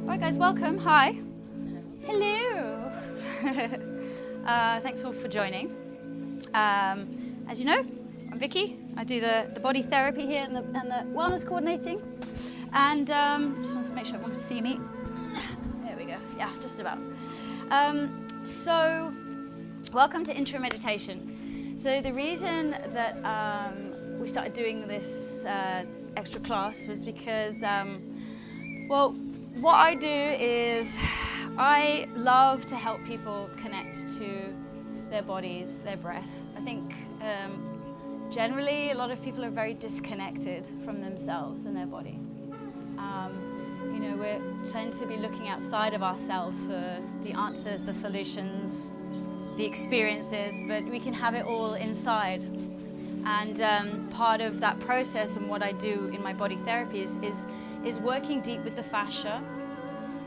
Right guys, welcome. Hi. Hello. Thanks all for joining. As you know, I'm Vicky. I do the body therapy here and the wellness coordinating. And just want to make sure everyone can see me. There we go. Yeah, just about. So, welcome to intro meditation. So the reason that we started doing this extra class was because, well, what I do is I love to help people connect to their bodies, their breath. I think generally a lot of people are very disconnected from themselves and their body. You know, we tend to be looking outside of ourselves for the answers, the solutions, the experiences, but we can have it all inside. And part of that process and what I do in my body therapy is working deep with the fascia.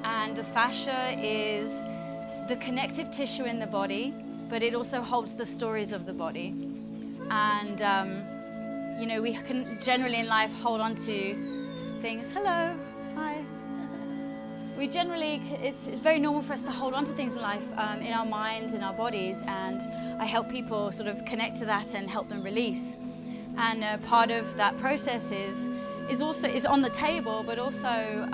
And the fascia is the connective tissue in the body, but it also holds the stories of the body. And, you know, we can generally in life hold on to things. Hello, hi. We generally, it's very normal for us to hold on to things in life, in our minds, in our bodies, and I help people sort of connect to that and help them release. And part of that process is on the table, but also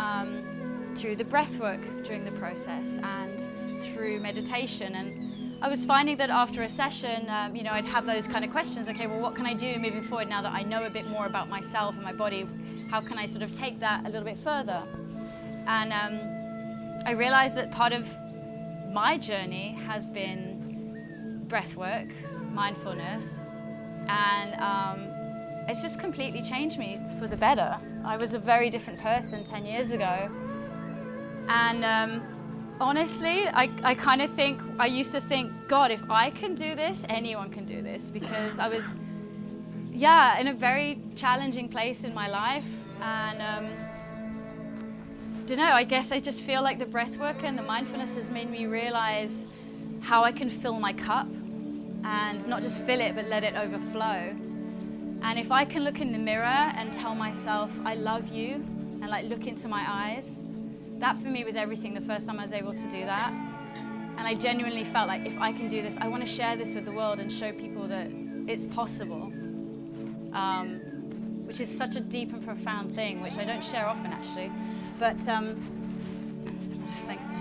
through the breathwork during the process and through meditation. And I was finding that after a session, you know, I'd have those kind of questions. Okay, well, what can I do moving forward now that I know a bit more about myself and my body? How can I sort of take that a little bit further? And I realized that part of my journey has been breathwork, mindfulness, and it's just completely changed me for the better. I was a very different person 10 years ago. And honestly, I kind of think, I used to think, God, if I can do this, anyone can do this. Because I was, yeah, in a very challenging place in my life. And don't know, I guess I just feel like the breathwork and the mindfulness has made me realize how I can fill my cup and not just fill it, but let it overflow. And if I can look in the mirror and tell myself, I love you, and like look into my eyes, that for me was everything the first time I was able to do that. And I genuinely felt like if I can do this, I want to share this with the world and show people that it's possible. Which is such a deep and profound thing, which I don't share often actually. But, thanks.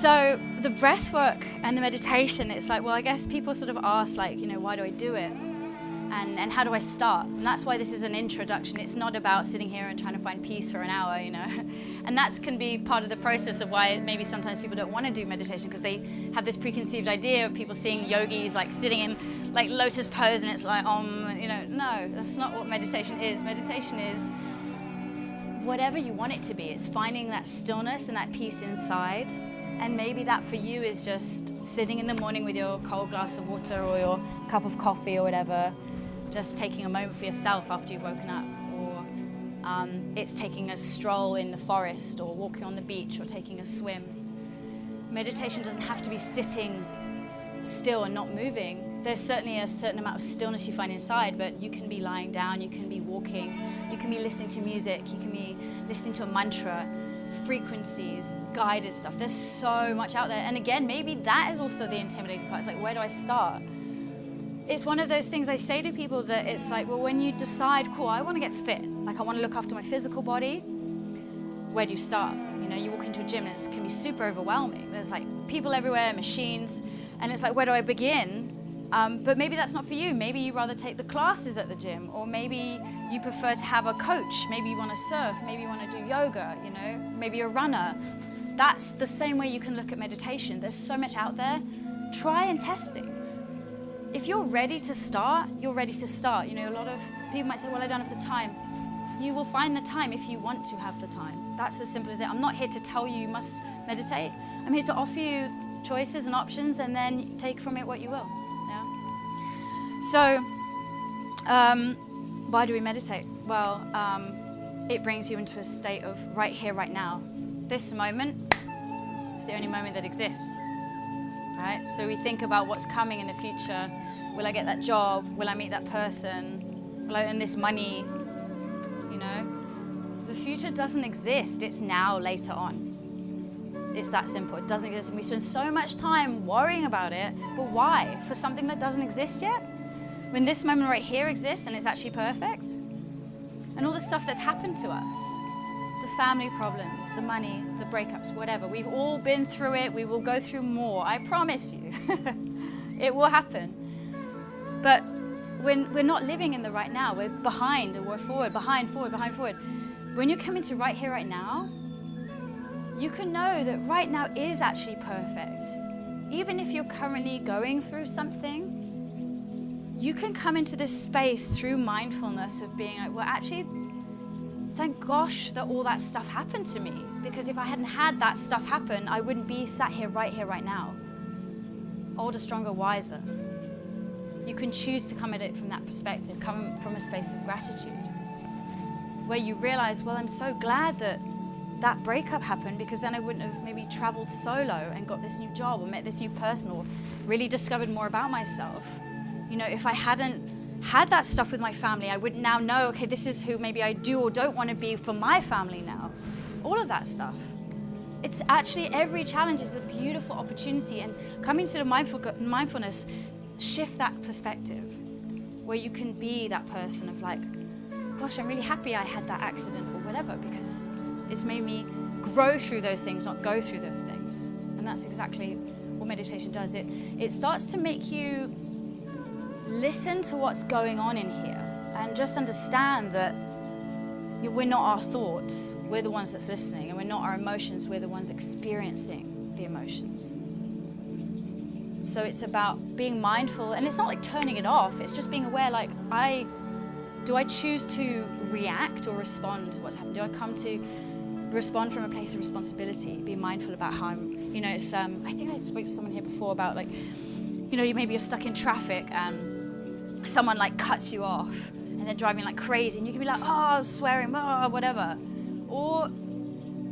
So the breath work and the meditation, it's like, well, I guess people sort of ask, like, why do I do it? And how do I start? And that's why this is an introduction. It's not about sitting here and trying to find peace for an hour, And that can be part of the process of why maybe sometimes people don't want to do meditation, because they have this preconceived idea of people seeing yogis like sitting in like lotus pose, and it's like, no, that's not what meditation is. Meditation is whatever you want it to be. It's finding that stillness and that peace inside. And maybe that for you is just sitting in the morning with your cold glass of water or your cup of coffee or whatever, just taking a moment for yourself after you've woken up. Or it's taking a stroll in the forest, or walking on the beach, or taking a swim. Meditation doesn't have to be sitting still and not moving. There's certainly a certain amount of stillness you find inside, but you can be lying down, you can be walking, you can be listening to music, you can be listening to a mantra, frequencies, guided stuff. There's so much out there. And again, maybe that is also the intimidating part. It's like, where do I start? It's one of those things I say to people, that it's like, well, when you decide, cool, I want to get fit, like I want to look after my physical body, where do you start? You walk into a gym and it can be super overwhelming. There's like people everywhere, machines, and it's like, where do I begin? But maybe that's not for you. Maybe you rather take the classes at the gym, or maybe you prefer to have a coach. Maybe you want to surf, maybe you want to do yoga, maybe you're a runner. That's the same way you can look at meditation. There's so much out there. Try and test things. If you're ready to start, you're ready to start. A lot of people might say, well, I don't have the time. You will find the time if you want to have the time. That's as simple as it. I'm not here to tell you you must meditate. I'm here to offer you choices and options, and then take from it what you will. So, why do we meditate? Well, it brings you into a state of right here, right now. This moment is the only moment that exists, right? So we think about what's coming in the future. Will I get that job? Will I meet that person? Will I earn this money? The future doesn't exist. It's now, later on. It's that simple. It doesn't exist. And we spend so much time worrying about it, but why? For something that doesn't exist yet? When this moment right here exists and it's actually perfect? And all the stuff that's happened to us, the family problems, the money, the breakups, whatever, we've all been through it. We will go through more, I promise you. It will happen. But when we're not living in the right now, we're behind and we're forward, behind, forward, behind, forward. When you're coming to right here, right now, you can know that right now is actually perfect. Even if you're currently going through something, you can come into this space through mindfulness of being like, well, actually, thank gosh that all that stuff happened to me. Because if I hadn't had that stuff happen, I wouldn't be sat here, right now. Older, stronger, wiser. You can choose to come at it from that perspective, come from a space of gratitude, where you realize, well, I'm so glad that that breakup happened, because then I wouldn't have maybe traveled solo and got this new job or met this new person or really discovered more about myself. If I hadn't had that stuff with my family, I would now know, okay, this is who maybe I do or don't want to be for my family now. All of that stuff. It's actually, every challenge is a beautiful opportunity, and coming to the mindfulness, shift that perspective, where you can be that person of like, gosh, I'm really happy I had that accident or whatever, because it's made me grow through those things, not go through those things. And that's exactly what meditation does. It starts to make you listen to what's going on in here, and just understand that we're not our thoughts, we're the ones that's listening, and we're not our emotions, we're the ones experiencing the emotions. So it's about being mindful, and it's not like turning it off, it's just being aware, like, do I choose to react or respond to what's happened? Do I come to respond from a place of responsibility, be mindful about how I'm, it's, I think I spoke to someone here before about like, maybe you're stuck in traffic and someone like cuts you off and they're driving like crazy, and you can be like, oh, swearing, whatever. Or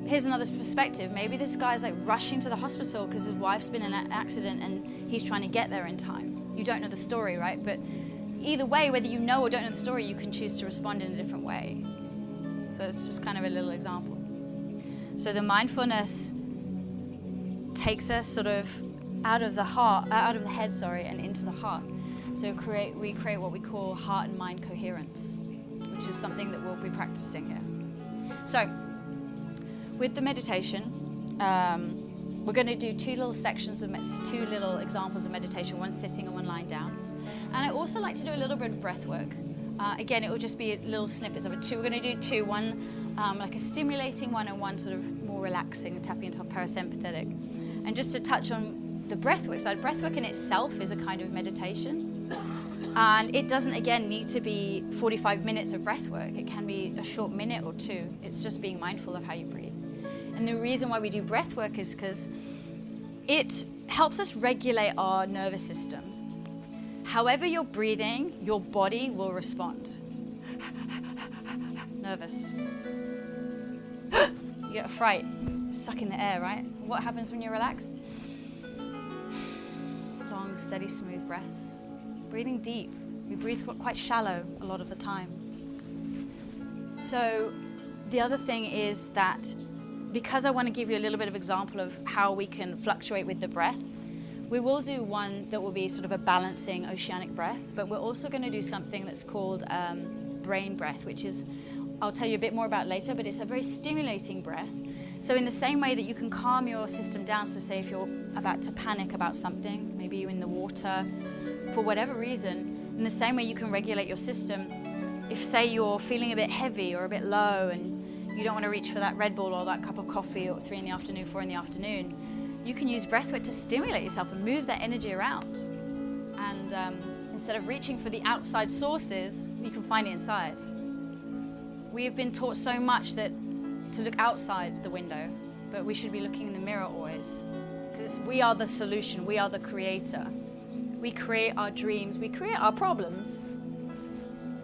here's another perspective. Maybe this guy's like rushing to the hospital because his wife's been in an accident and he's trying to get there in time. You don't know the story, right? But either way, whether you know or don't know the story, you can choose to respond in a different way. So it's just kind of a little example. So the mindfulness takes us sort of out of the head, and into the heart. So we create what we call heart and mind coherence, which is something that we'll be practicing here. So with the meditation, we're going to do two little examples of meditation, one sitting and one lying down. And I also like to do a little bit of breath work. Again, it will just be little snippets of it. We're going to do two, one like a stimulating one and one sort of more relaxing, tapping into our parasympathetic. And just to touch on the breathwork side, breathwork in itself is a kind of meditation. And it doesn't, again, need to be 45 minutes of breathwork. It can be a short minute or two. It's just being mindful of how you breathe. And the reason why we do breathwork is because it helps us regulate our nervous system. However you're breathing, your body will respond. Nervous. You get a fright, sucking the air, right? What happens when you relax? Long, steady, smooth breaths. Breathing deep. We breathe quite shallow a lot of the time. So the other thing is that because I want to give you a little bit of example of how we can fluctuate with the breath, we will do one that will be sort of a balancing oceanic breath, but we're also going to do something that's called brain breath, which is, I'll tell you a bit more about later, but it's a very stimulating breath. So in the same way that you can calm your system down, so say if you're about to panic about something, maybe you're in the water, for whatever reason, in the same way you can regulate your system. If say you're feeling a bit heavy or a bit low and you don't want to reach for that Red Bull or that cup of coffee at 3 in the afternoon, 4 in the afternoon, you can use breathwork to stimulate yourself and move that energy around. And instead of reaching for the outside sources, you can find it inside. We have been taught so much that to look outside the window, but we should be looking in the mirror always. Because we are the solution, we are the creator. We create our dreams, we create our problems.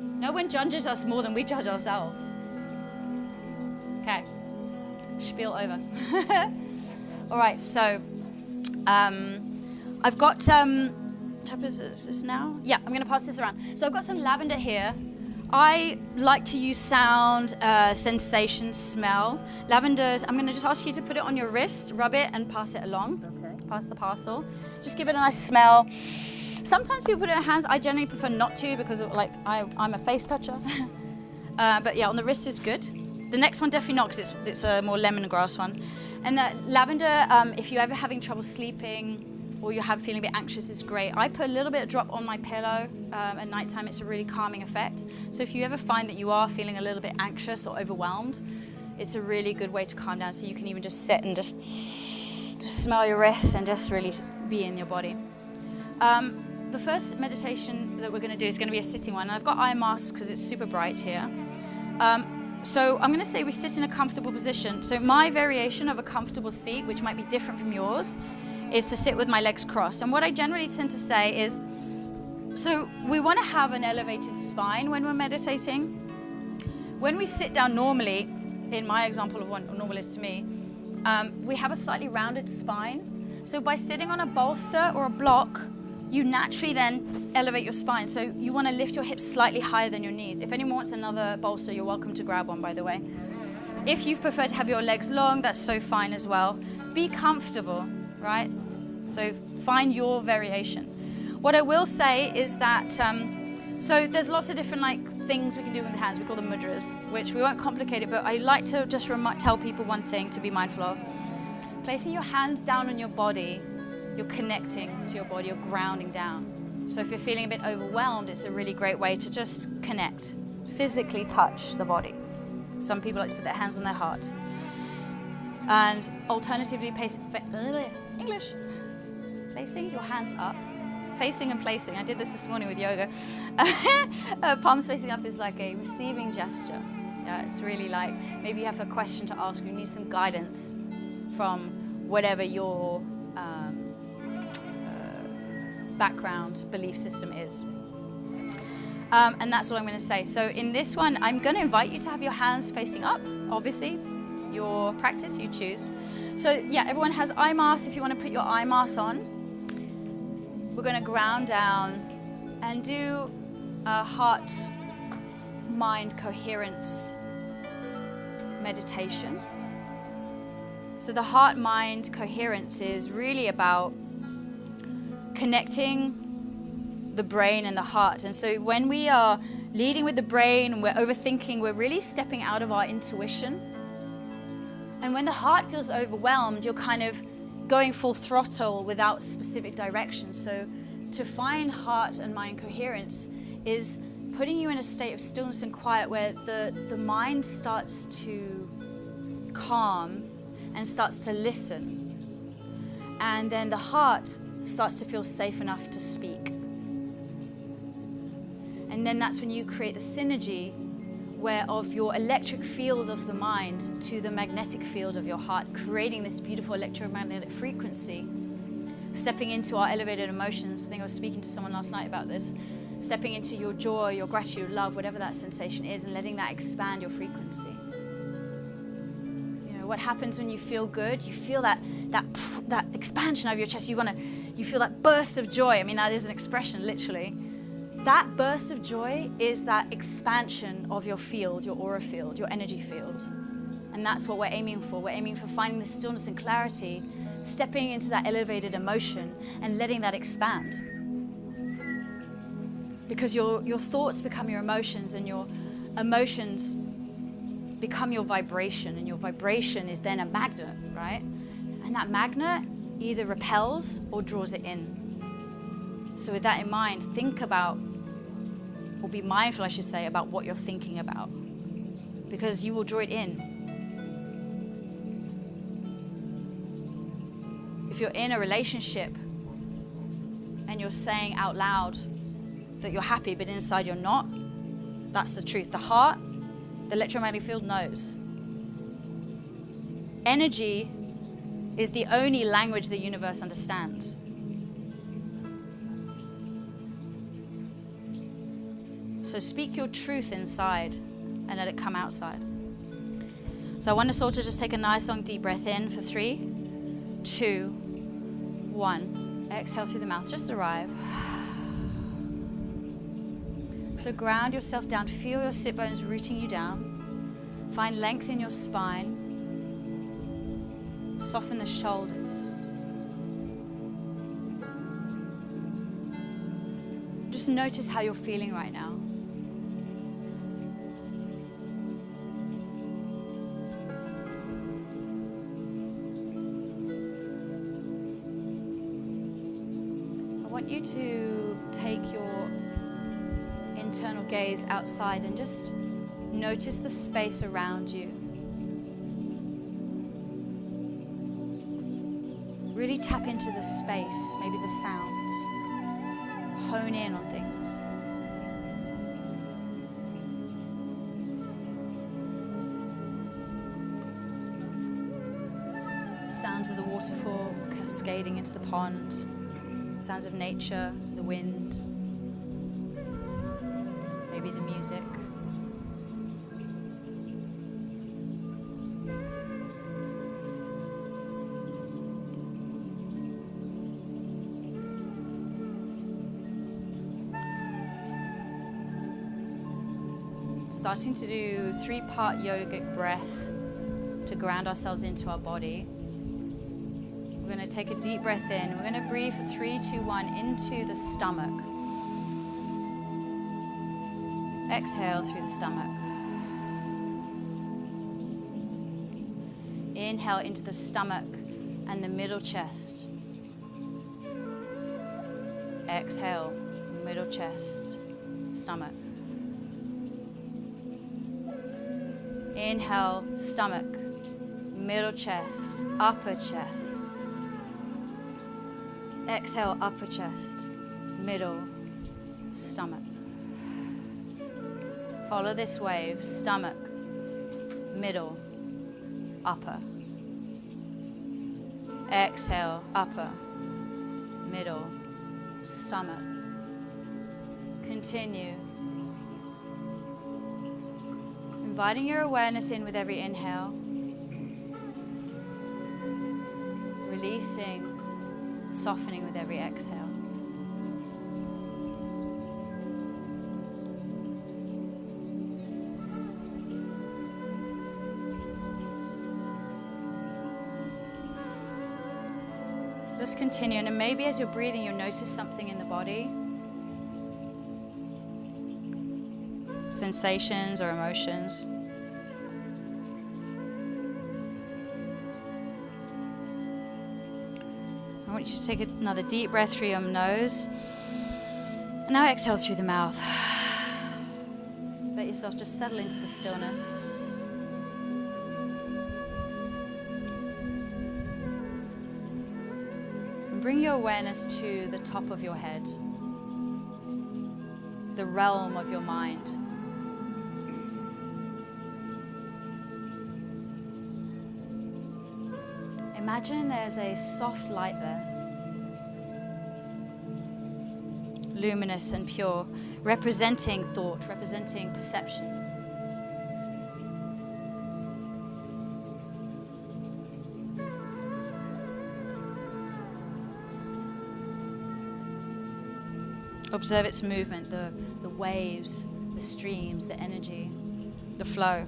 No one judges us more than we judge ourselves. Okay, spiel over. All right, so I've got, type is this now? Yeah, I'm gonna pass this around. So I've got some lavender here. I like to use sound, sensation, smell. Lavender, I'm gonna just ask you to put it on your wrist, rub it and pass it along. Okay. Pass the parcel. Just give it a nice smell. Sometimes people put it in their hands. I generally prefer not to because I'm a face toucher. But yeah, on the wrist is good. The next one definitely not because it's a more lemongrass one. And the lavender, if you're ever having trouble sleeping or you're feeling a bit anxious, it's great. I put a little bit of drop on my pillow at nighttime. It's a really calming effect. So if you ever find that you are feeling a little bit anxious or overwhelmed, it's a really good way to calm down. So you can even just sit and just smell your wrist and just really be in your body. The first meditation that we're going to do is going to be a sitting one. And I've got eye masks because it's super bright here. So I'm going to say we sit in a comfortable position. So my variation of a comfortable seat, which might be different from yours, is to sit with my legs crossed. And what I generally tend to say is, so we want to have an elevated spine when we're meditating. When we sit down normally, in my example of what normal is to me, we have a slightly rounded spine. So by sitting on a bolster or a block, you naturally then elevate your spine. So you want to lift your hips slightly higher than your knees. If anyone wants another bolster, you're welcome to grab one, by the way. If you prefer to have your legs long, that's so fine as well. Be comfortable, right? So find your variation. What I will say is that, so there's lots of different things we can do with the hands. We call them mudras, which we won't complicate it, but I like to just tell people one thing to be mindful of. Placing your hands down on your body, you're connecting to your body, you're grounding down. So if you're feeling a bit overwhelmed, it's a really great way to just connect, physically touch the body. Some people like to put their hands on their heart. And alternatively, placing your hands up, facing and placing. I did this morning with yoga. Palms facing up is like a receiving gesture. Yeah, it's really like, maybe you have a question to ask, you need some guidance from whatever your background belief system is. And that's all I'm going to say. So in this one, I'm going to invite you to have your hands facing up, obviously. Your practice, you choose. So yeah, everyone has eye masks. If you want to put your eye mask on, we're going to ground down and do a heart-mind coherence meditation. So the heart-mind coherence is really about connecting the brain and the heart. And so when we are leading with the brain and we're overthinking, we're really stepping out of our intuition. And when the heart feels overwhelmed, you're kind of going full throttle without specific direction. So to find heart and mind coherence is putting you in a state of stillness and quiet where the mind starts to calm and starts to listen. And then the heart starts to feel safe enough to speak. And then that's when you create the synergy where of your electric field of the mind to the magnetic field of your heart, creating this beautiful electromagnetic frequency, stepping into our elevated emotions. I think I was speaking to someone last night about this, stepping into your joy, your gratitude, love, whatever that sensation is, and letting that expand your frequency. You know, what happens when you feel good? You feel that expansion of your chest. You feel that burst of joy. I mean, that is an expression, literally. That burst of joy is that expansion of your field, your aura field, your energy field. And that's what we're aiming for. We're aiming for finding the stillness and clarity, stepping into that elevated emotion and letting that expand. Because your thoughts become your emotions, and your emotions become your vibration, and your vibration is then a magnet, right? And that magnet either repels or draws it in. So with that in mind, think about, or be mindful, I should say, about what you're thinking about, because you will draw it in. If you're in a relationship and you're saying out loud that you're happy, but inside you're not, that's the truth. The heart, the electromagnetic field knows. Energy is the only language the universe understands. So speak your truth inside and let it come outside. So I want us all to just take a nice long deep breath in for 3, 2, 1. Exhale through the mouth, just arrive. So ground yourself down, feel your sit bones rooting you down. Find length in your spine. Soften the shoulders. Just notice how you're feeling right now. I want you to take your internal gaze outside and just notice the space around you. Really tap into the space, maybe the sounds. Hone in on things. Sounds of the waterfall cascading into the pond. Sounds of nature, the wind. Maybe the music. Starting to do 3-part yogic breath to ground ourselves into our body. We're going to take a deep breath in. We're going to breathe for 3, 2, 1 into the stomach. Exhale through the stomach. Inhale into the stomach and the middle chest. Exhale, middle chest, stomach. Inhale, stomach, middle chest, upper chest. Exhale, upper chest, middle, stomach. Follow this wave, stomach, middle, upper. Exhale, upper, middle, stomach. Continue. Inviting your awareness in with every inhale. Releasing, softening with every exhale. Just continue, and maybe as you're breathing, you'll notice something in the body. Sensations or emotions. I want you to take another deep breath through your nose. And now exhale through the mouth. Let yourself just settle into the stillness. And bring your awareness to the top of your head, the realm of your mind. Imagine there's a soft light there, luminous and pure, representing thought, representing perception. Observe its movement, the waves, the streams, the energy, the flow.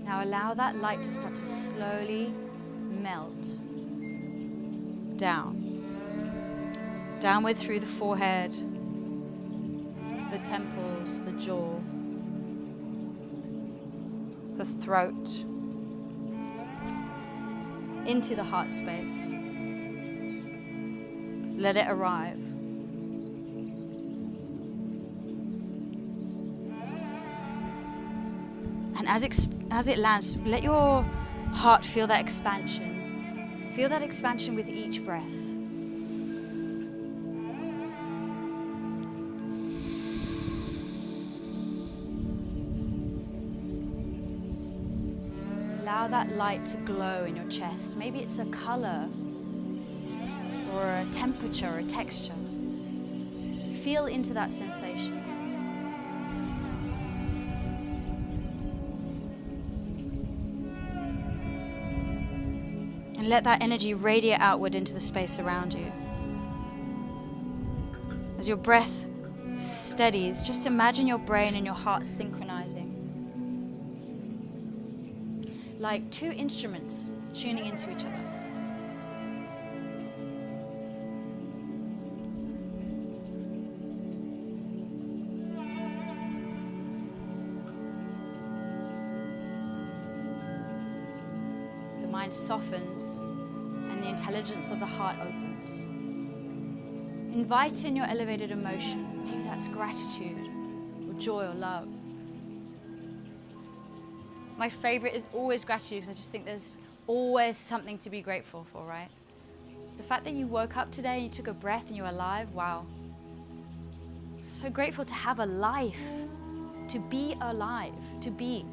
Now allow that light to start to slowly melt down. Downward through the forehead, the temples, the jaw, the throat, into the heart space. Let it arrive. And as it lands, let your heart feel that expansion. Feel that expansion with each breath. Allow that light to glow in your chest. Maybe it's a color or a temperature or a texture. Feel into that sensation. And let that energy radiate outward into the space around you. As your breath steadies, just imagine your brain and your heart synchronizing. Like two instruments tuning into each other. The mind softens and the intelligence of the heart opens. Invite in your elevated emotion. Maybe that's gratitude or joy or love. My favorite is always gratitude because I just think there's always something to be grateful for, right? The fact that you woke up today and you took a breath and you're alive, wow. So grateful to have a life, to be alive, to be.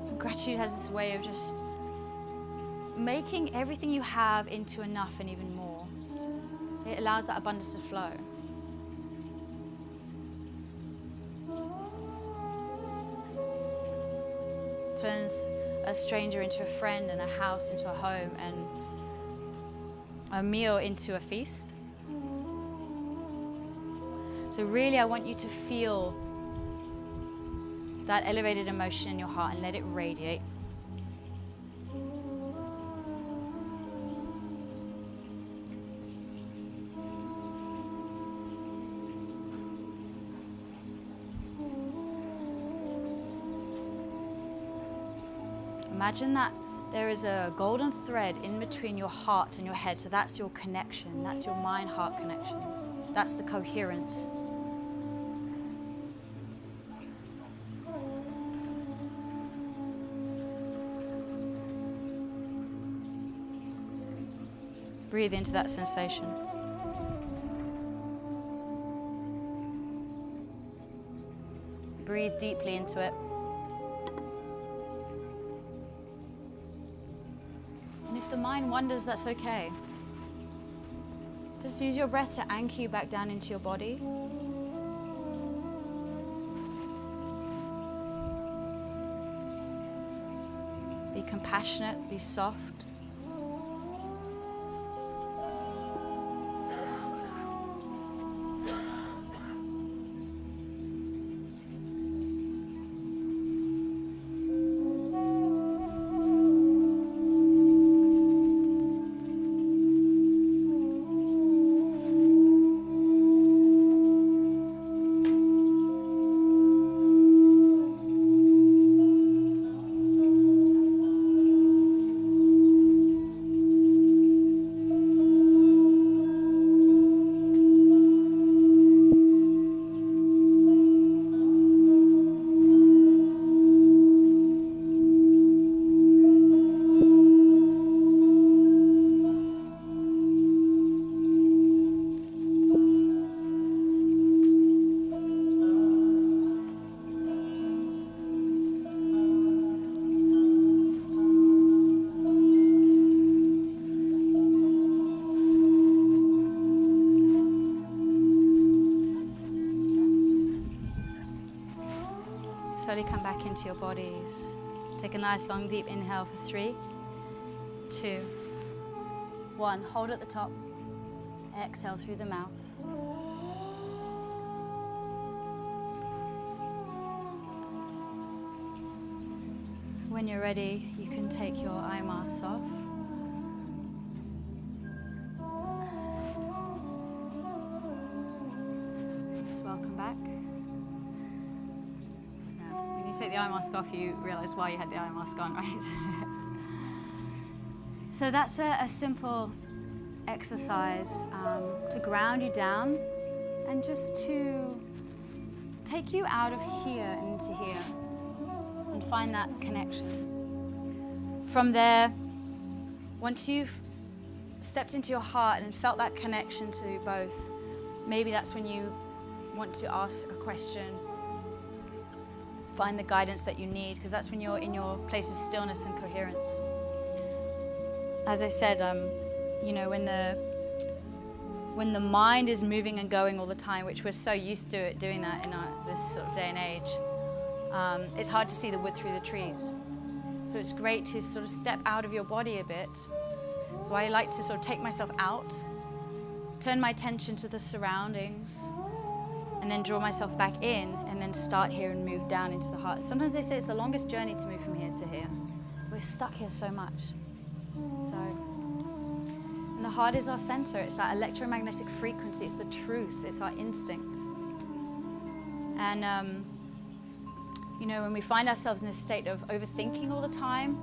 And gratitude has this way of just making everything you have into enough and even more. It allows that abundance to flow. Turns a stranger into a friend, and a house into a home, and a meal into a feast. So really, I want you to feel that elevated emotion in your heart and let it radiate. Imagine that there is a golden thread in between your heart and your head. So that's your connection. That's your mind-heart connection. That's the coherence. Breathe into that sensation. Breathe deeply into it. If the mind wanders, that's okay. Just use your breath to anchor you back down into your body. Be compassionate, be soft. Slowly come back into your bodies. Take a nice long deep inhale for 3, 2, 1. Hold at the top. Exhale through the mouth. When you're ready, you can take your eye masks off. Just welcome back. Now, when you take the eye mask off, you realize why you had the eye mask on, right? So that's a simple exercise to ground you down and just to take you out of here and into here and find that connection. From there, once you've stepped into your heart and felt that connection to both, maybe that's when you want to ask a question, find the guidance that you need, because that's when you're in your place of stillness and coherence. As I said, you know, when the mind is moving and going all the time, which we're so used to it doing that in this sort of day and age, it's hard to see the wood through the trees. So it's great to sort of step out of your body a bit. So I like to sort of take myself out, turn my attention to the surroundings, and then draw myself back in, and then start here and move down into the heart. Sometimes they say it's the longest journey to move from here to here. We're stuck here so much. So, and the heart is our center. It's that electromagnetic frequency. It's the truth. It's our instinct. And you know, when we find ourselves in a state of overthinking all the time,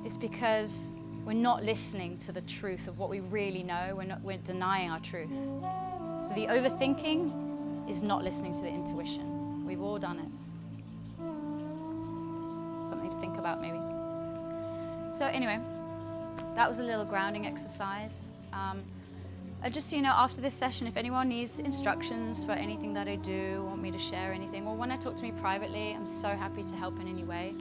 it's because we're not listening to the truth of what we really know. We're denying our truth. So the overthinking is not listening to the intuition. We've all done it. Something to think about, maybe. So anyway, that was a little grounding exercise. Just so you know, after this session, if anyone needs instructions for anything that I do, want me to share anything, or want to talk to me privately, I'm so happy to help in any way.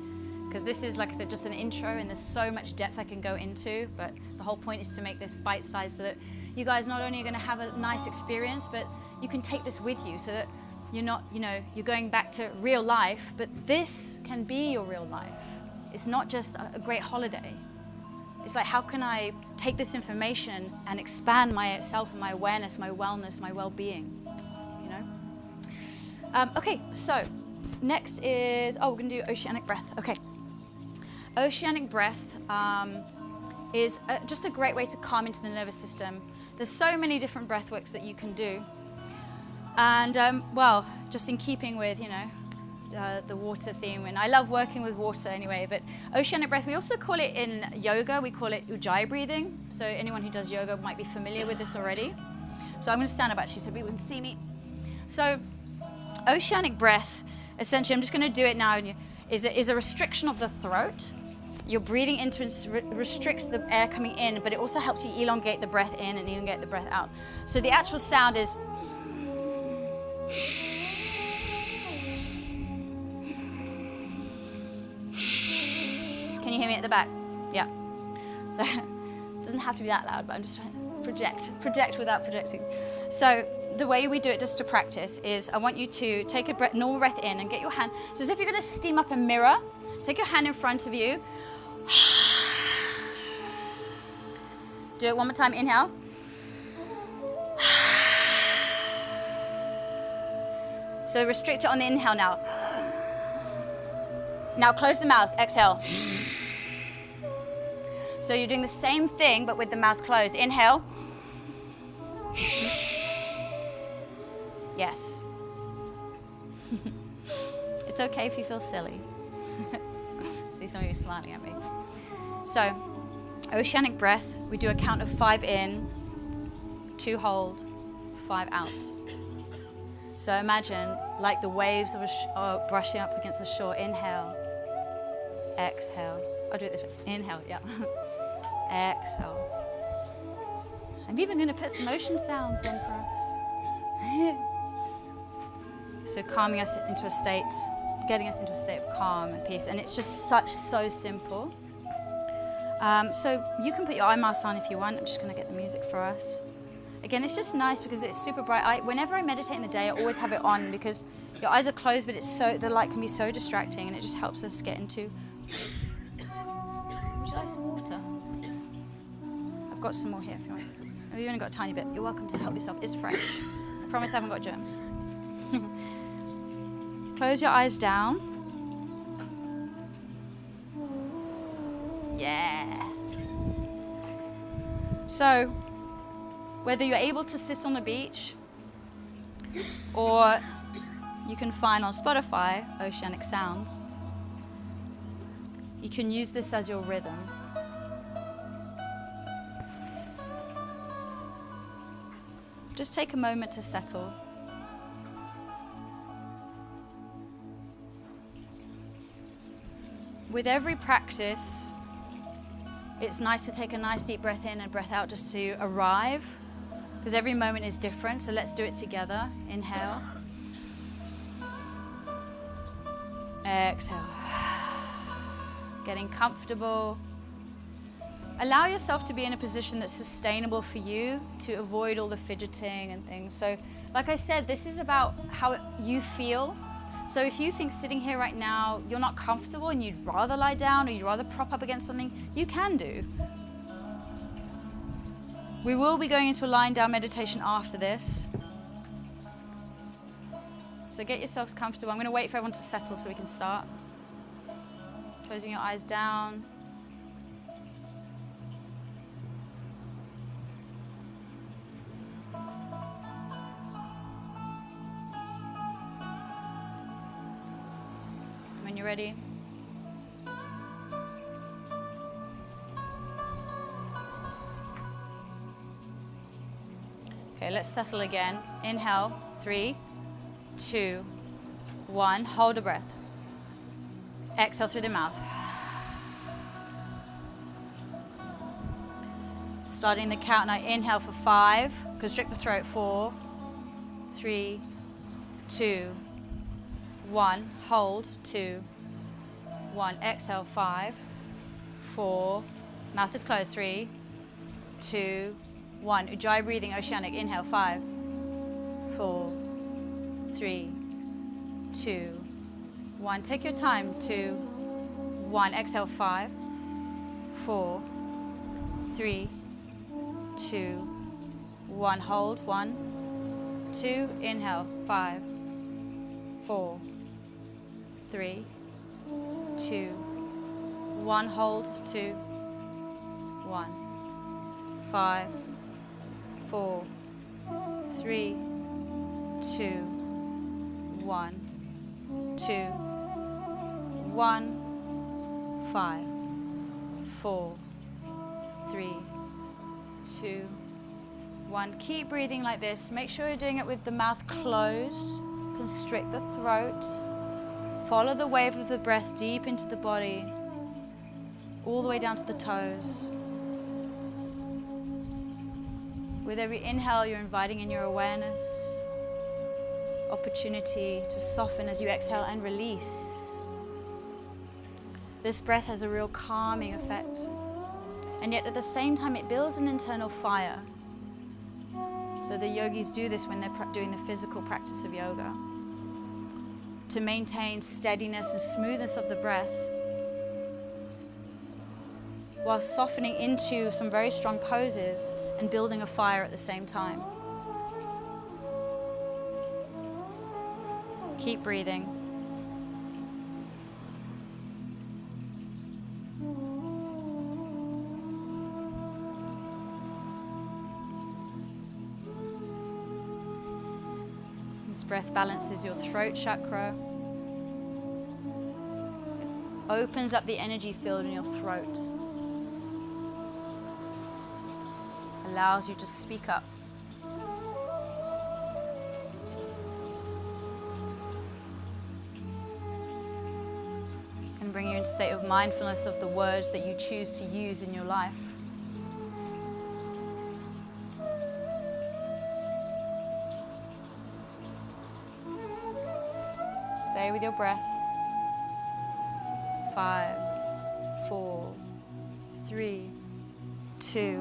Because this is, like I said, just an intro, and there's so much depth I can go into, but the whole point is to make this bite-sized so that you guys not only are going to have a nice experience, but you can take this with you so that you're not, you know, you're going back to real life, but this can be your real life. It's not just a great holiday. It's like, how can I take this information and expand myself and my awareness, my wellness, my well-being, you know? Okay, so next is, we're gonna do oceanic breath. Okay. Oceanic breath is just a great way to calm into the nervous system. There's so many different breath works that you can do. And well, just in keeping with, you know, the water theme, and I love working with water anyway, but oceanic breath, we also call it in yoga, we call it ujjayi breathing. So anyone who does yoga might be familiar with this already. So I'm going to stand up actually so people can see me. So oceanic breath, essentially, I'm just going to do it now, is a restriction of the throat. You're breathing into and restricts the air coming in, but it also helps you elongate the breath in and elongate the breath out. So the actual sound is Can you hear me at the back? Yeah. So it doesn't have to be that loud, but I'm just trying to project without projecting. So the way we do it just to practice is I want you to take a normal breath in and get your hand. So as if you're going to steam up a mirror, take your hand in front of you. Do it one more time. Inhale. So restrict it on the inhale now. Now close the mouth. Exhale. So you're doing the same thing, but with the mouth closed. Inhale. Yes. It's okay if you feel silly. See some of you smiling at me. So, oceanic breath, we do a count of 5 in, 2 hold, 5 out. So imagine like the waves are brushing up against the shore. Inhale, exhale. I'll do it this way. Inhale, yeah. Exhale. I'm even going to put some ocean sounds on for us. So calming us into a state, getting us into a state of calm and peace. And it's just so simple. So you can put your eye mask on if you want. I'm just going to get the music for us. Again, it's just nice because it's super bright. Whenever I meditate in the day, I always have it on because Your eyes are closed, but the light can be so distracting, and it just helps us get into. Would you like some water? I've got some more here if you want. Oh, you've only got a tiny bit. You're welcome to help yourself. It's fresh. I promise I haven't got germs. Close your eyes down. Yeah. So, whether you're able to sit on the beach or you can find on Spotify oceanic sounds, you can use this as your rhythm. Just take a moment to settle. With every practice, it's nice to take a nice deep breath in and breath out just to arrive, because every moment is different, so let's do it together. Inhale. Exhale. Getting comfortable. Allow yourself to be in a position that's sustainable for you to avoid all the fidgeting and things. So, like I said, this is about how you feel. So if you think sitting here right now, you're not comfortable and you'd rather lie down or you'd rather prop up against something, you can do. We will be going into a lying down meditation after this. So get yourselves comfortable. I'm going to wait for everyone to settle so we can start. Closing your eyes down. When you're ready. Okay, let's settle again. Inhale, 3, 2, 1. Hold a breath. Exhale through the mouth. Starting the count now. Inhale for 5. Constrict the throat. 4, 3, 2, 1. Hold. 2, 1. Exhale. 5, 4. Mouth is closed. 3, 2, 1. Ujjayi breathing. Oceanic. Inhale. 5, 4, 3, 2, 1. Take your time. 2, 1. Exhale. 5, 4, 3, 2, 1. Hold. 1, 2. Inhale. 5, 4, 3, 2, 1. Hold. 2, 1. 5, 4, 3, 2, 1, 2, 1, 5, 4, 3, 2, 1. Keep breathing like this. Make sure you're doing it with the mouth closed. Constrict the throat. Follow the wave of the breath deep into the body, all the way down to the toes. With every inhale, you're inviting in your awareness, opportunity to soften as you exhale and release. This breath has a real calming effect, and yet at the same time it builds an internal fire. So the yogis do this when they're doing the physical practice of yoga, to maintain steadiness and smoothness of the breath, while softening into some very strong poses and building a fire at the same time. Keep breathing. This breath balances your throat chakra, opens up the energy field in your throat, allows you to speak up. And bring you into a state of mindfulness of the words that you choose to use in your life. Stay with your breath. 5, 4, 3, 2,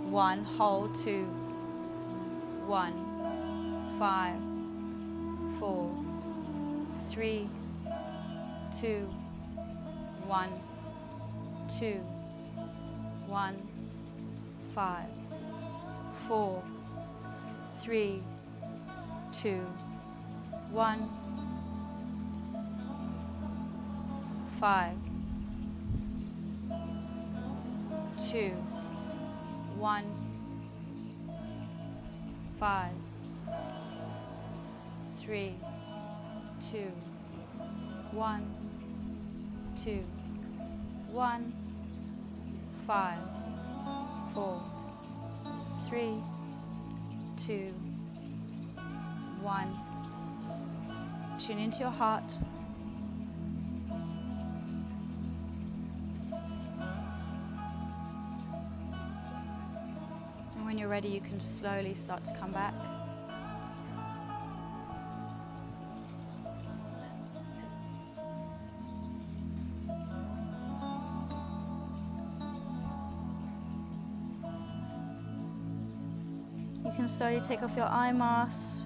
1. Hold. 2, 1, 5, 4, 3, 2, 1, 2, 1, 5, 4, 3, 2, 1, 5, 2, 1, 5, 3, 2, 1, 2, 1, 5, 4, 3, 2, 1. Tune into your heart. And when you're ready, you can slowly start to come back. You can slowly take off your eye mask.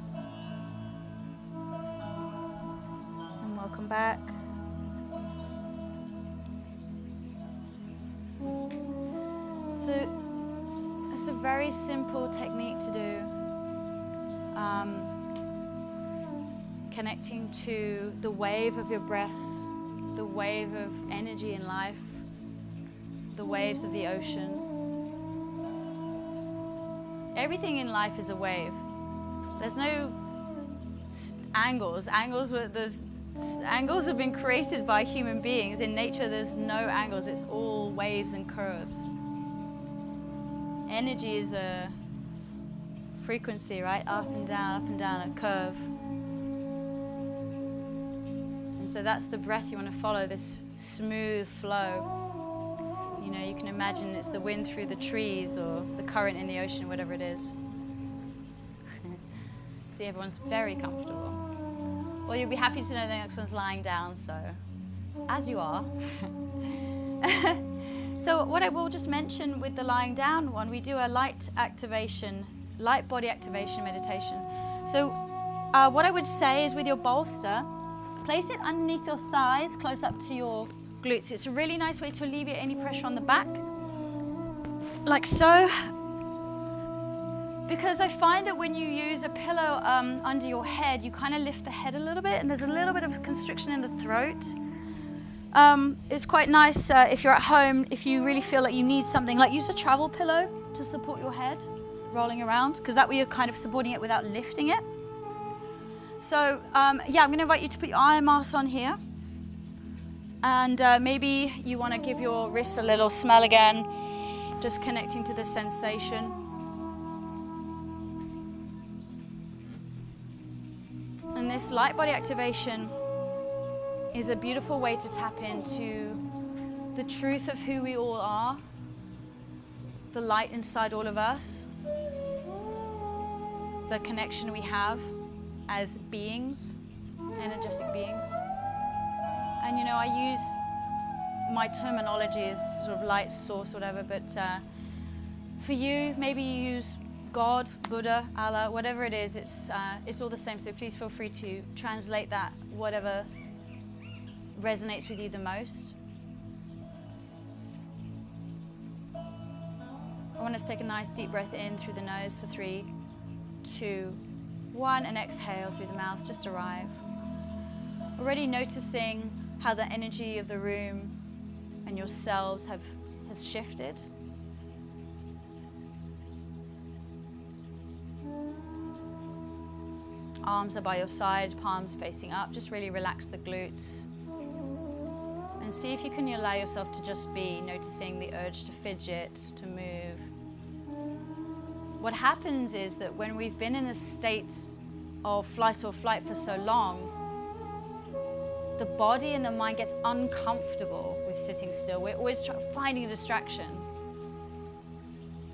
And welcome back. So it's a very simple technique to do. Connecting to the wave of your breath, the wave of energy in life, the waves of the ocean. Everything in life is a wave. There's no angles. Angles have been created by human beings. In nature, there's no angles. It's all waves and curves. Energy is a frequency, right? Up and down, a curve. And so that's the breath you want to follow, this smooth flow. You know, you can imagine it's the wind through the trees or the current in the ocean, whatever it is. See, everyone's very comfortable. Well, you'll be happy to know the next one's lying down, so as you are. So what I will just mention with the lying down one, we do a light body activation meditation. So what I would say is with your bolster, place it underneath your thighs, close up to your glutes. It's a really nice way to alleviate any pressure on the back, like so. Because I find that when you use a pillow under your head, you kind of lift the head a little bit, and there's a little bit of constriction in the throat. It's quite nice if you're at home, if you really feel like you need something, like use a travel pillow to support your head rolling around, because that way you're kind of supporting it without lifting it. So yeah, I'm going to invite you to put your eye mask on here. And maybe you want to give your wrists a little smell again, just connecting to the sensation. And this light body activation is a beautiful way to tap into the truth of who we all are, the light inside all of us, the connection we have as beings, energetic beings. And you know, I use my terminology as sort of light source, whatever, but for you, maybe you use God, Buddha, Allah, whatever it is, it's all the same. So please feel free to translate that, whatever resonates with you the most. I want us to take a nice deep breath in through the nose for 3, 2, 1, and exhale through the mouth, just arrive. Already noticing how the energy of the room and your cells has shifted. Arms are by your side, palms facing up. Just really relax the glutes. And see if you can allow yourself to just be, noticing the urge to fidget, to move. What happens is that when we've been in a state of flight or flight for so long, the body and the mind gets uncomfortable with sitting still. We're always finding a distraction.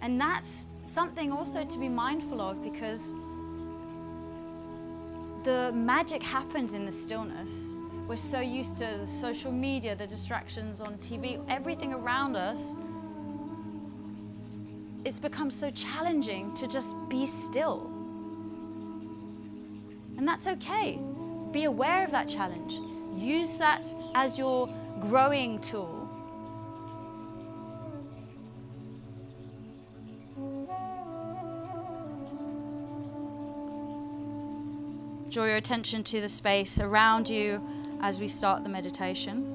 And that's something also to be mindful of, because the magic happens in the stillness. We're so used to the social media, the distractions on TV, everything around us. It's become so challenging to just be still. And that's okay. Be aware of that challenge. Use that as your growing tool. Draw your attention to the space around you as we start the meditation.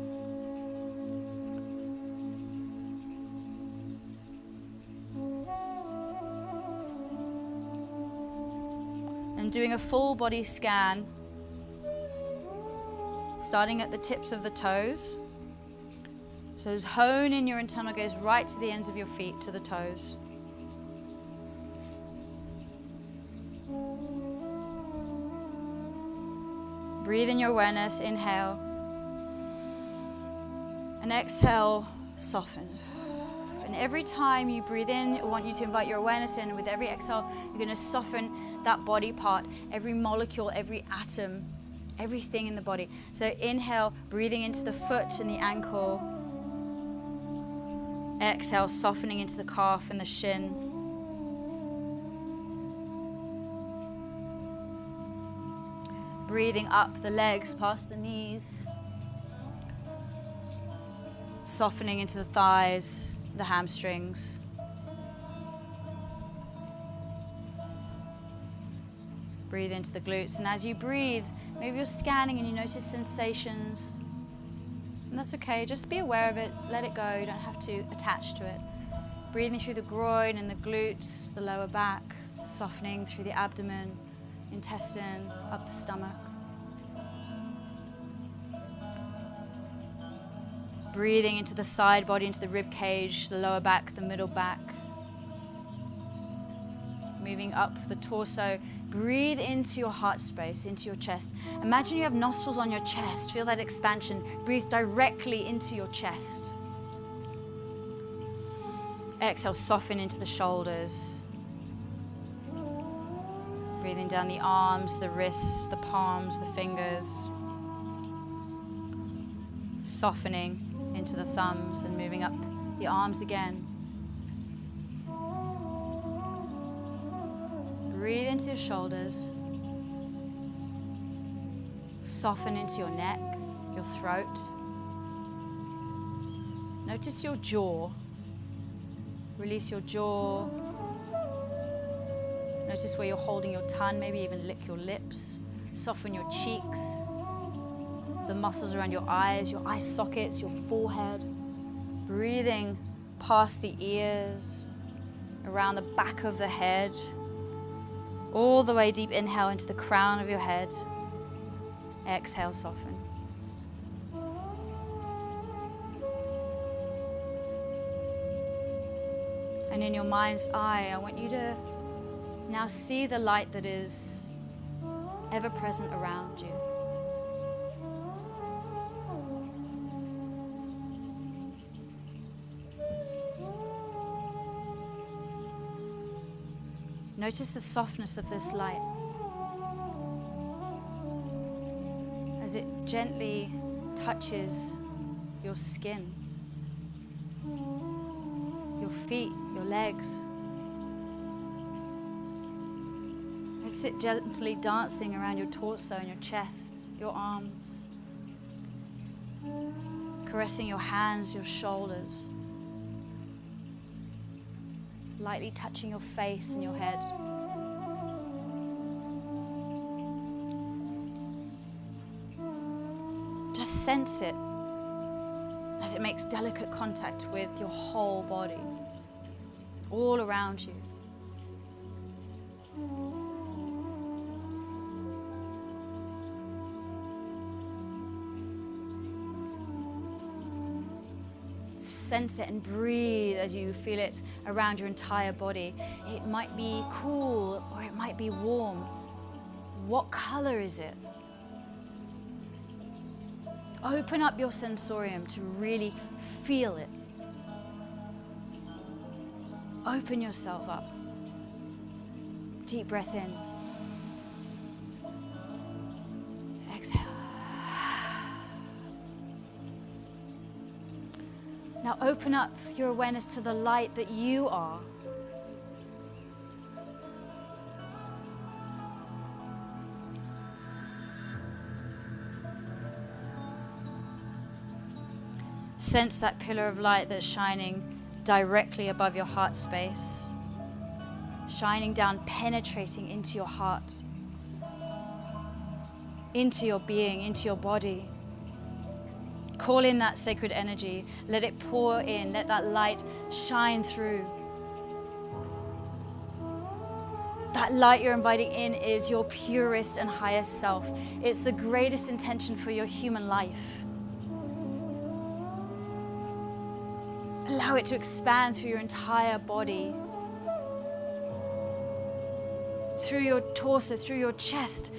And doing a full body scan, starting at the tips of the toes. So hone in your internal gaze right to the ends of your feet, to the toes. Breathe in your awareness, inhale. And exhale, soften. And every time you breathe in, I want you to invite your awareness in. And with every exhale, you're going to soften that body part, every molecule, every atom, everything in the body. So inhale, breathing into the foot and the ankle. Exhale, softening into the calf and the shin. Breathing up the legs past the knees. Softening into the thighs, the hamstrings. Breathe into the glutes. And as you breathe, maybe you're scanning and you notice sensations. And that's okay, just be aware of it, let it go, you don't have to attach to it. Breathing through the groin and the glutes, the lower back, softening through the abdomen, intestine, up the stomach. Breathing into the side body, into the rib cage, the lower back, the middle back. Moving up the torso. Breathe into your heart space, into your chest. Imagine you have nostrils on your chest. Feel that expansion. Breathe directly into your chest. Exhale, soften into the shoulders. Breathing down the arms, the wrists, the palms, the fingers. Softening into the thumbs and moving up the arms again. Breathe into your shoulders. Soften into your neck, your throat. Notice your jaw. Release your jaw. Notice where you're holding your tongue, maybe even lick your lips. Soften your cheeks, the muscles around your eyes, your eye sockets, your forehead. Breathing past the ears, around the back of the head, all the way deep. Inhale into the crown of your head. Exhale, soften. And in your mind's eye, I want you to now see the light that is ever present around you. Notice the softness of this light as it gently touches your skin, your feet, your legs. Notice it gently dancing around your torso and your chest, your arms, caressing your hands, your shoulders, lightly touching your face and your head. Just sense it as it makes delicate contact with your whole body, all around you. Sense it and breathe as you feel it around your entire body. It might be cool or it might be warm. What color is it? Open up your sensorium to really feel it. Open yourself up. Deep breath in. Exhale. Now open up your awareness to the light that you are. Sense that pillar of light that's shining directly above your heart space, shining down, penetrating into your heart, into your being, into your body. Call in that sacred energy. Let it pour in. Let that light shine through. That light you're inviting in is your purest and highest self. It's the greatest intention for your human life. Allow it to expand through your entire body, through your torso, through your chest,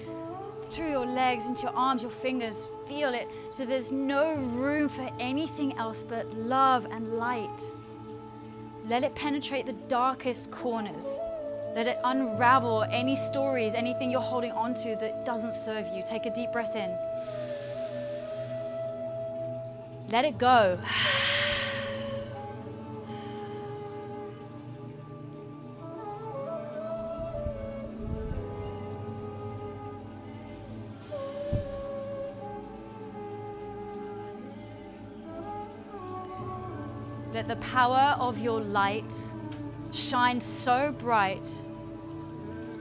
through your legs, into your arms, your fingers. Feel it. So there's no room for anything else but love and light. Let it penetrate the darkest corners. Let it unravel any stories, anything you're holding onto that doesn't serve you. Take a deep breath in. Let it go. Let the power of your light shine so bright.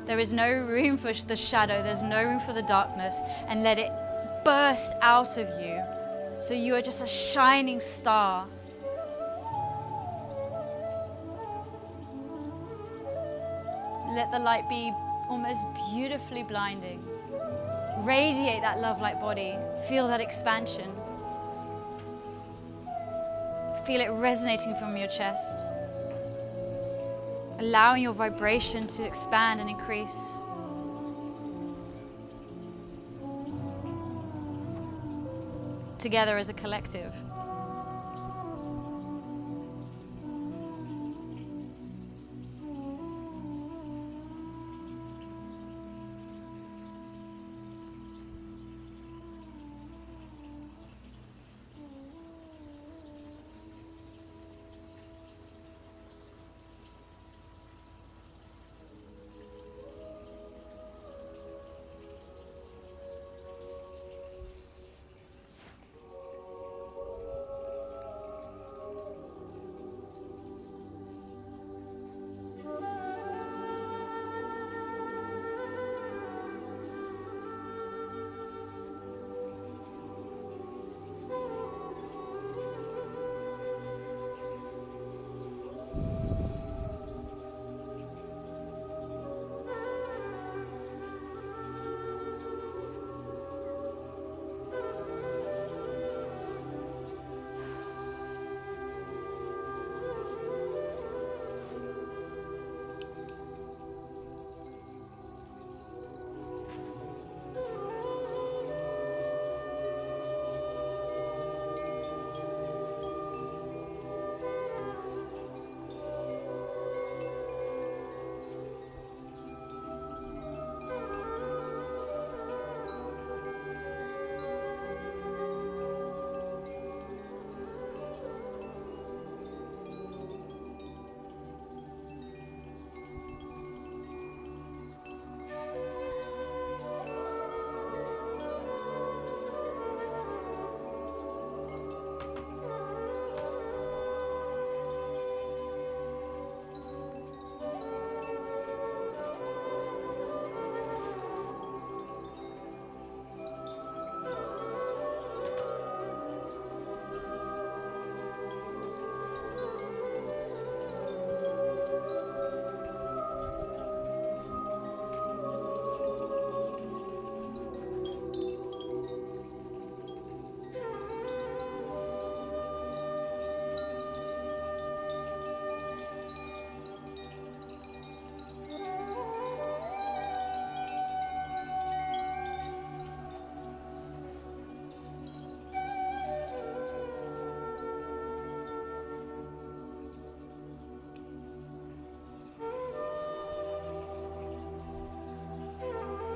There is no room for the shadow. There's no room for the darkness. And let it burst out of you. So you are just a shining star. Let the light be almost beautifully blinding. Radiate that love light body. Feel that expansion. Feel it resonating from your chest, allowing your vibration to expand and increase. Together as a collective.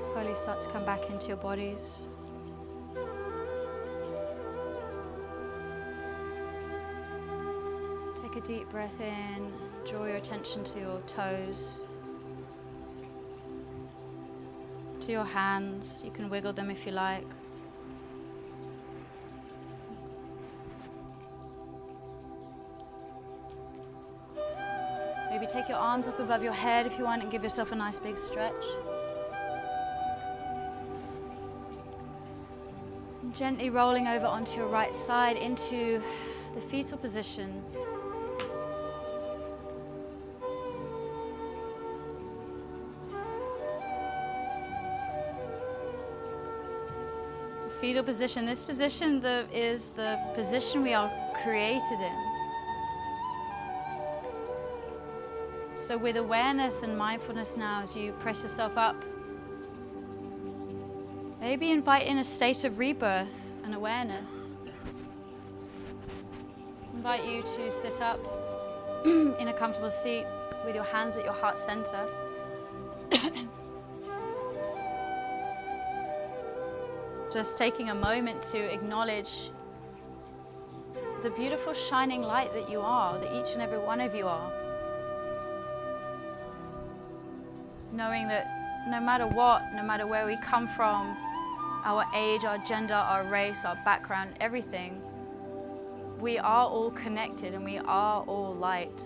Slowly start to come back into your bodies. Take a deep breath in, draw your attention to your toes, to your hands. You can wiggle them if you like. Maybe take your arms up above your head if you want and give yourself a nice big stretch. And gently rolling over onto your right side into the fetal position. Fetal position. This position is the position we are created in. So with awareness and mindfulness now, as you press yourself up, maybe invite in a state of rebirth and awareness. Invite you to sit up in a comfortable seat with your hands at your heart center. Just taking a moment to acknowledge the beautiful shining light that you are, that each and every one of you are. Knowing that no matter what, no matter where we come from, our age, our gender, our race, our background, everything, we are all connected and we are all light.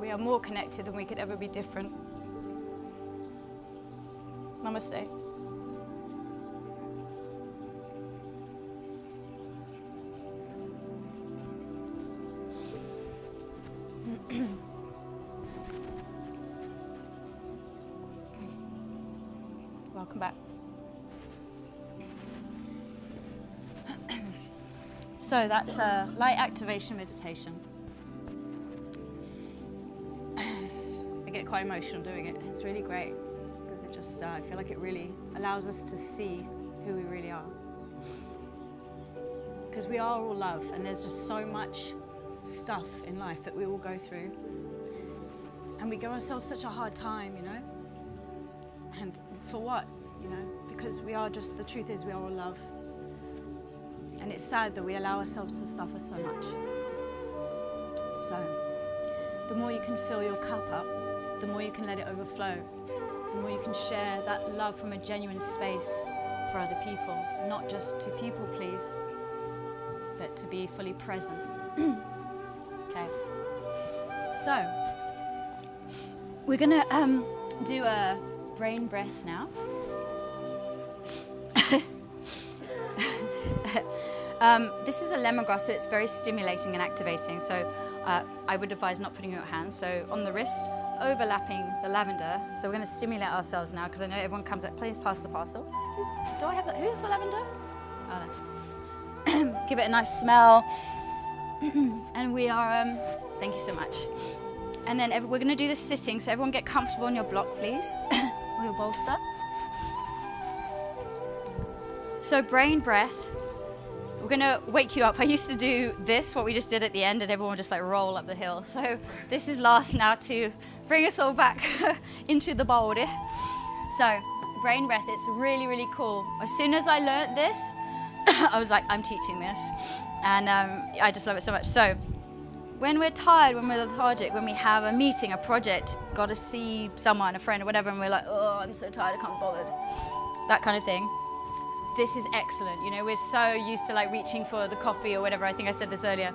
We are more connected than we could ever be different. Namaste. Welcome back. So that's a light activation meditation. I get quite emotional doing it. It's really great because it just, I feel like it really allows us to see who we really are. Because we are all love, and there's just so much stuff in life that we all go through. And we give ourselves such a hard time, you know? And for what, you know? Because we are just, the truth is we are all love. And it's sad that we allow ourselves to suffer so much. So, the more you can fill your cup up, the more you can let it overflow, the more you can share that love from a genuine space for other people, not just to people please, but to be fully present. Okay. So, we're gonna do a brain breath now. This is a lemongrass, so it's very stimulating and activating. So I would advise not putting your hand. So on the wrist, overlapping the lavender. So we're going to stimulate ourselves now, because I know everyone comes up. Please pass the parcel. Do I have that? Who's the lavender? Oh, no. Give it a nice smell. And we are, thank you so much. And then we're going to do this sitting. So everyone get comfortable on your block, please, or your bolster. So brain breath. We're gonna wake you up. I used to do this, what we just did at the end, and everyone would just like roll up the hill. So this is last now to bring us all back into the body. So brain breath, it's really, really cool. As soon as I learned this, I was like, I'm teaching this. And I just love it so much. So when we're tired, when we're lethargic, when we have a meeting, a project, got to see someone, a friend or whatever, and we're like, oh, I'm so tired, I can't be bothered. That kind of thing. This is excellent. You know, we're so used to like reaching for the coffee or whatever. I think I said this earlier.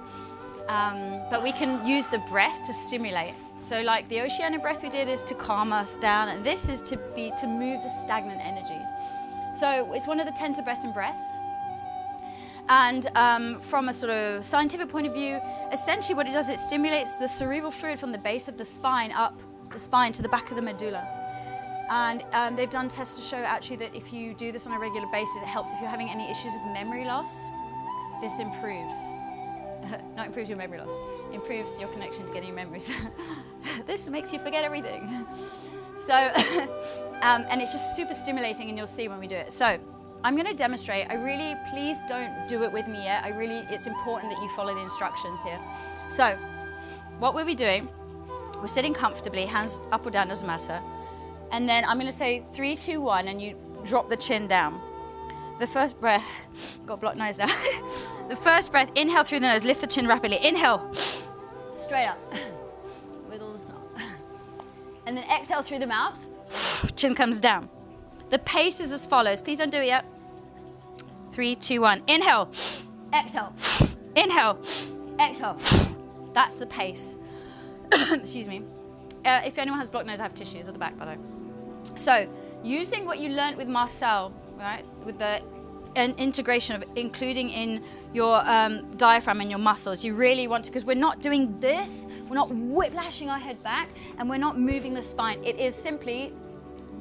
But we can use the breath to stimulate. So like the Oceanic breath we did is to calm us down, and this is to move the stagnant energy. So it's one of the 10 Tibetan breaths. And from a sort of scientific point of view, essentially what it does, it stimulates the cerebral fluid from the base of the spine up the spine to the back of the medulla. And they've done tests to show actually that if you do this on a regular basis, it helps if you're having any issues with memory loss. This improves, not improves your memory loss, improves your connection to getting your memories. This makes you forget everything. So, and it's just super stimulating, and you'll see when we do it. So I'm gonna demonstrate. Please don't do it with me yet. It's important that you follow the instructions here. So what we'll be doing, we're sitting comfortably, hands up or down, doesn't matter. And then I'm going to say 3, 2, 1, and you drop the chin down. The first breath, got a blocked nose now. The first breath, inhale through the nose, lift the chin rapidly. Inhale, straight up, with all the snot. And then exhale through the mouth, chin comes down. The pace is as follows. Please don't do it yet. 3, 2, 1. Inhale, exhale, inhale, exhale. That's the pace. Excuse me. If anyone has blocked nose, I have tissues at the back, by the way. So, using what you learned with Marcel, right, with the integration of including in your diaphragm and your muscles, you really want to, because we're not doing this, we're not whiplashing our head back, and we're not moving the spine. It is simply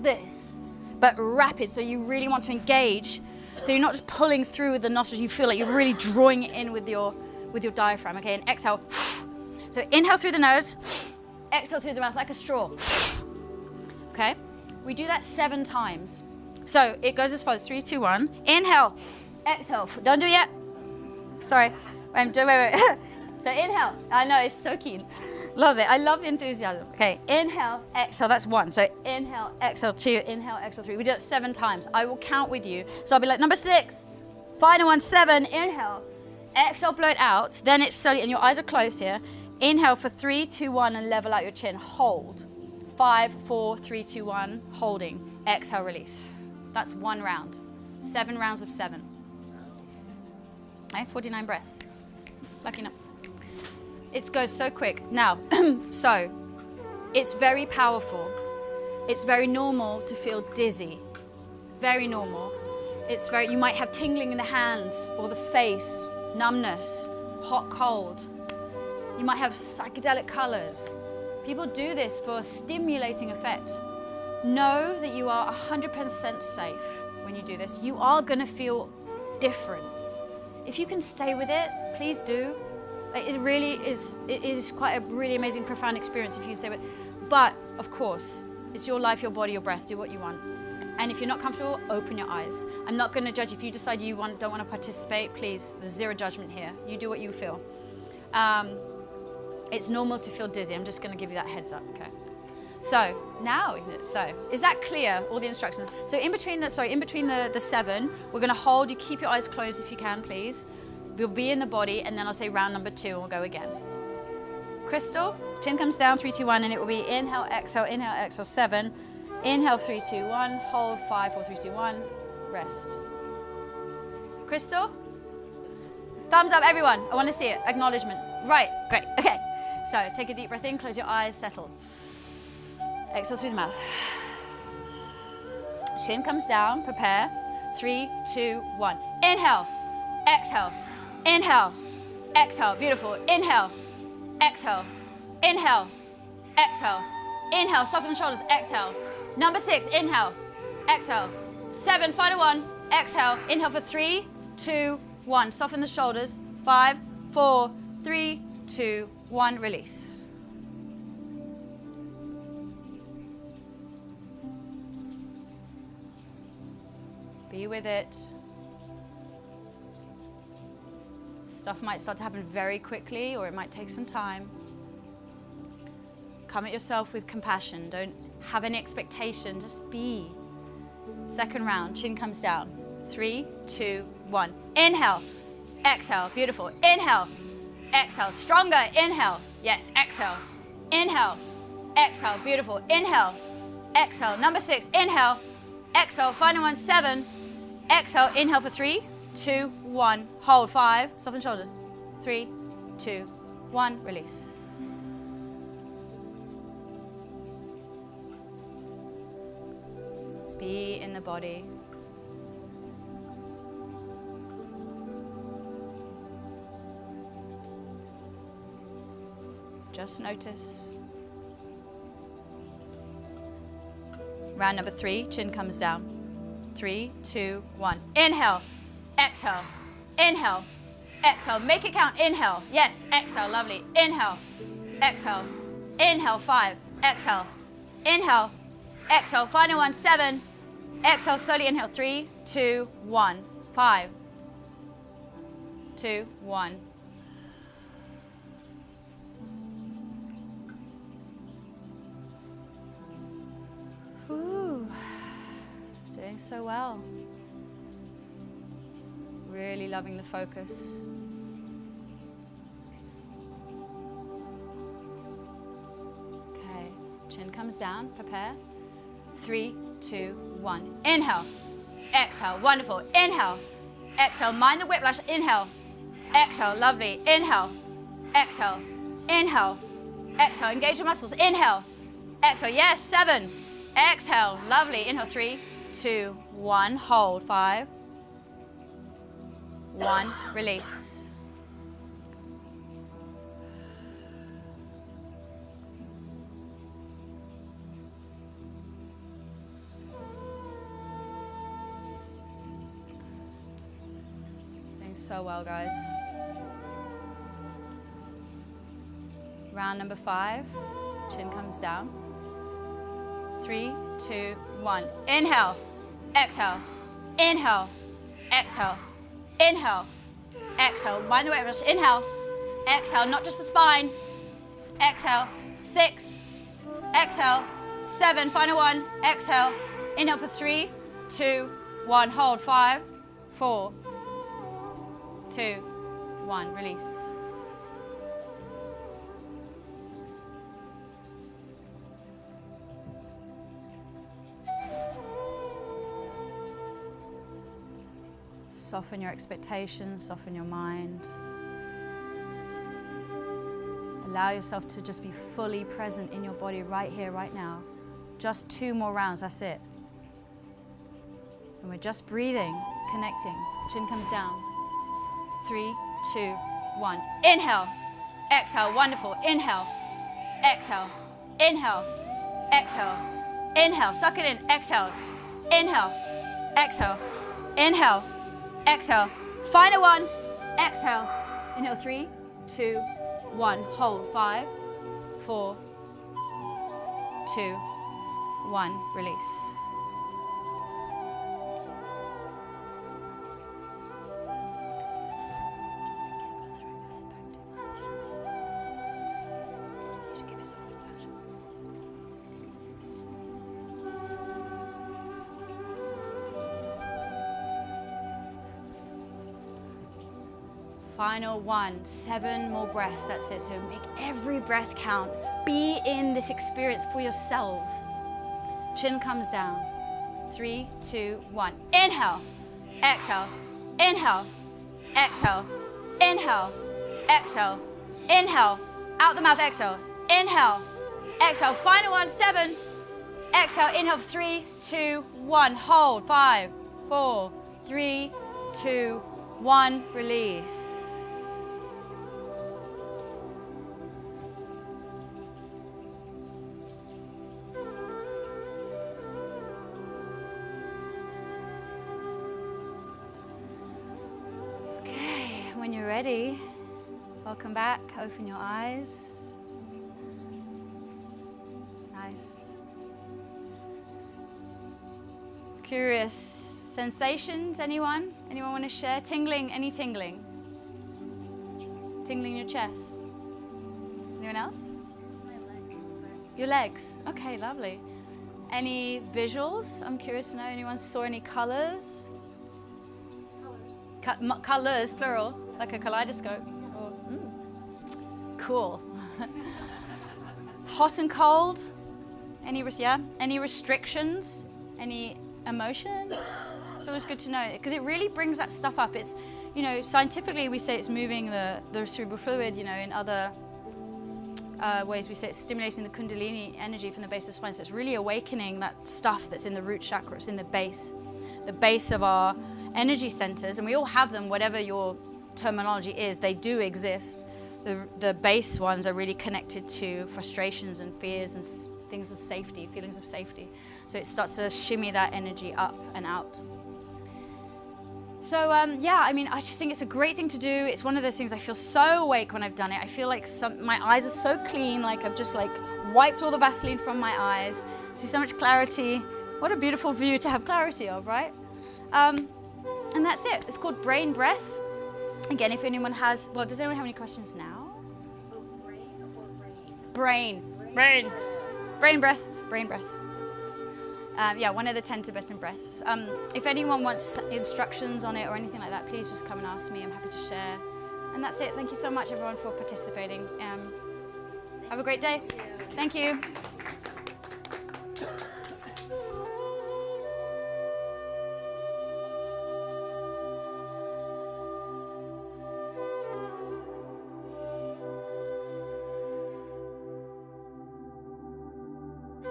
this, but rapid. So you really want to engage. So you're not just pulling through with the nostrils. You feel like you're really drawing it in with your diaphragm. Okay, and exhale. So inhale through the nose, exhale through the mouth like a straw. Okay, we do that 7 times. So it goes as follows: 3, 2, 1. Inhale, exhale. Don't do it yet. Sorry. Wait. So inhale. I know, it's so keen. Love it. I love the enthusiasm. Okay, inhale, exhale. That's 1. So inhale, exhale 2. Inhale, exhale 3. We do it 7 times. I will count with you. So I'll be like, number 6. Final one, 7. Inhale, exhale, blow it out. Then it's slowly, and your eyes are closed here. Inhale for 3, 2, 1, and level out your chin. Hold. 5, 4, 3, 2, 1. Holding. Exhale, release. That's 1 round. 7 rounds of 7. Okay, 49 breaths. Lucky enough. It goes so quick. Now, so it's very powerful. It's very normal to feel dizzy. Very normal. You might have tingling in the hands or the face, numbness, hot, cold. You might have psychedelic colors. People do this for a stimulating effect. Know that you are 100% safe when you do this. You are going to feel different. If you can stay with it, please do. It is quite a really amazing, profound experience if you stay with it. But, of course, it's your life, your body, your breath. Do what you want. And if you're not comfortable, open your eyes. I'm not going to judge. If you decide you don't want to participate, please, there's zero judgment here. You do what you feel. It's normal to feel dizzy. I'm just going to give you that heads up, okay? So now, is that clear, all the instructions? So in between the 7, we're going to hold. You keep your eyes closed if you can, please. We'll be in the body, and then I'll say round number 2, and we'll go again. Crystal, chin comes down, 3, 2, 1, and it will be inhale, exhale, 7. Inhale, 3, 2, 1, hold, 5, 4, 3, 2, 1, rest. Crystal? Thumbs up, everyone. I want to see it. Acknowledgement. Right, great, okay. So take a deep breath in, close your eyes, settle. Exhale through the mouth. Chin comes down, prepare. 3, 2, 1. Inhale, exhale, inhale, exhale. Beautiful. Inhale, exhale, inhale, exhale, inhale. Soften the shoulders, exhale. Number 6, inhale, exhale. 7, final one, exhale. Inhale for 3, 2, 1. Soften the shoulders. 5, 4, 3, 2, 1. Release. Be with it. Stuff might start to happen very quickly, or it might take some time. Come at yourself with compassion. Don't have any expectation. Just be. Second round, chin comes down. 3, 2, 1. Inhale, exhale. Beautiful. Inhale, exhale. Stronger. Inhale. Yes, exhale. Inhale, exhale. Beautiful. Inhale, exhale. Number 6, inhale, exhale. Final one, 7. Exhale, inhale for 3, 2, 1. Hold, 5. Soften shoulders. 3, 2, 1. Release. Be in the body. Just notice. Round number 3, chin comes down. 3, 2, 1. Inhale, exhale, inhale, exhale. Make it count. Inhale. Yes, exhale. Lovely. Inhale, exhale, inhale. 5, exhale, inhale, exhale. Final one, 7. Exhale, slowly inhale. 3, 2, 1. 5, 2, 1. Ooh, doing so well. Really loving the focus. Okay, chin comes down, prepare. 3, 2, 1. Inhale, exhale, wonderful. Inhale, exhale, mind the whiplash. Inhale, exhale, lovely. Inhale, exhale, inhale, exhale. Engage the muscles. Inhale, exhale. Yes, 7. Exhale, lovely. Inhale, 3, 2, 1. Hold. 5, 1. Release. Doing so well, guys. Round number 5. Chin comes down. 3, 2, 1. Inhale, exhale, inhale, exhale, inhale, exhale. Mind the way, inhale, exhale, not just the spine. Exhale, 6, exhale, 7, final 1, exhale. Inhale for 3, 2, 1. Hold. 5, 4, 2, 1. Release. Soften your expectations, soften your mind. Allow yourself to just be fully present in your body right here, right now. Just 2 more rounds, that's it. And we're just breathing, connecting. Chin comes down. 3, 2, 1. Inhale, exhale, wonderful. Inhale, exhale, inhale, exhale, inhale. Suck it in, exhale, inhale, exhale, inhale, exhale. Final 1, exhale. Inhale, 3, 2, 1. Hold. 5, 4, 2, 1. Release. Final 1, 7 more breaths, that's it. So make every breath count. Be in this experience for yourselves. Chin comes down. 3, 2, 1. Inhale, exhale, inhale, exhale, inhale, exhale, inhale, out the mouth, exhale, inhale, exhale. Final 1, 7. Exhale, inhale, 3, 2, 1. Hold. 5, 4, 3, 2, 1. Release. When you're ready, welcome back. Open your eyes. Nice. Curious sensations, anyone? Anyone want to share? Tingling, any tingling? Tingling in your chest? Anyone else? My legs a little bit. Your legs? Okay, lovely. Any visuals? I'm curious to know. Anyone saw any colors? Colors, plural, like a kaleidoscope. Or, cool. Hot and cold? Any restrictions? Any emotion? It's always good to know because it really brings that stuff up. It's, scientifically we say it's moving the cerebral fluid. In other ways we say it's stimulating the kundalini energy from the base of the spine. So it's really awakening that stuff that's in the root chakra. It's in the base of our energy centers, and we all have them, whatever your terminology is. They do exist. The base ones are really connected to frustrations and fears and things of safety, feelings of safety. So it starts to shimmy that energy up and out. So I just think it's a great thing to do. It's one of those things I feel so awake when I've done it. I feel like my eyes are so clean, like I've just wiped all the Vaseline from my eyes. See so much clarity. What a beautiful view to have clarity of, right? And that's it. It's called brain breath. Again, if anyone has, does anyone have any questions now? Oh, brain or brain? Brain breath. Yeah, one of the 10 Tibetan breaths. If anyone wants instructions on it or anything like that, please just come and ask me. I'm happy to share. And that's it. Thank you so much, everyone, for participating. Have a great day. Thank you.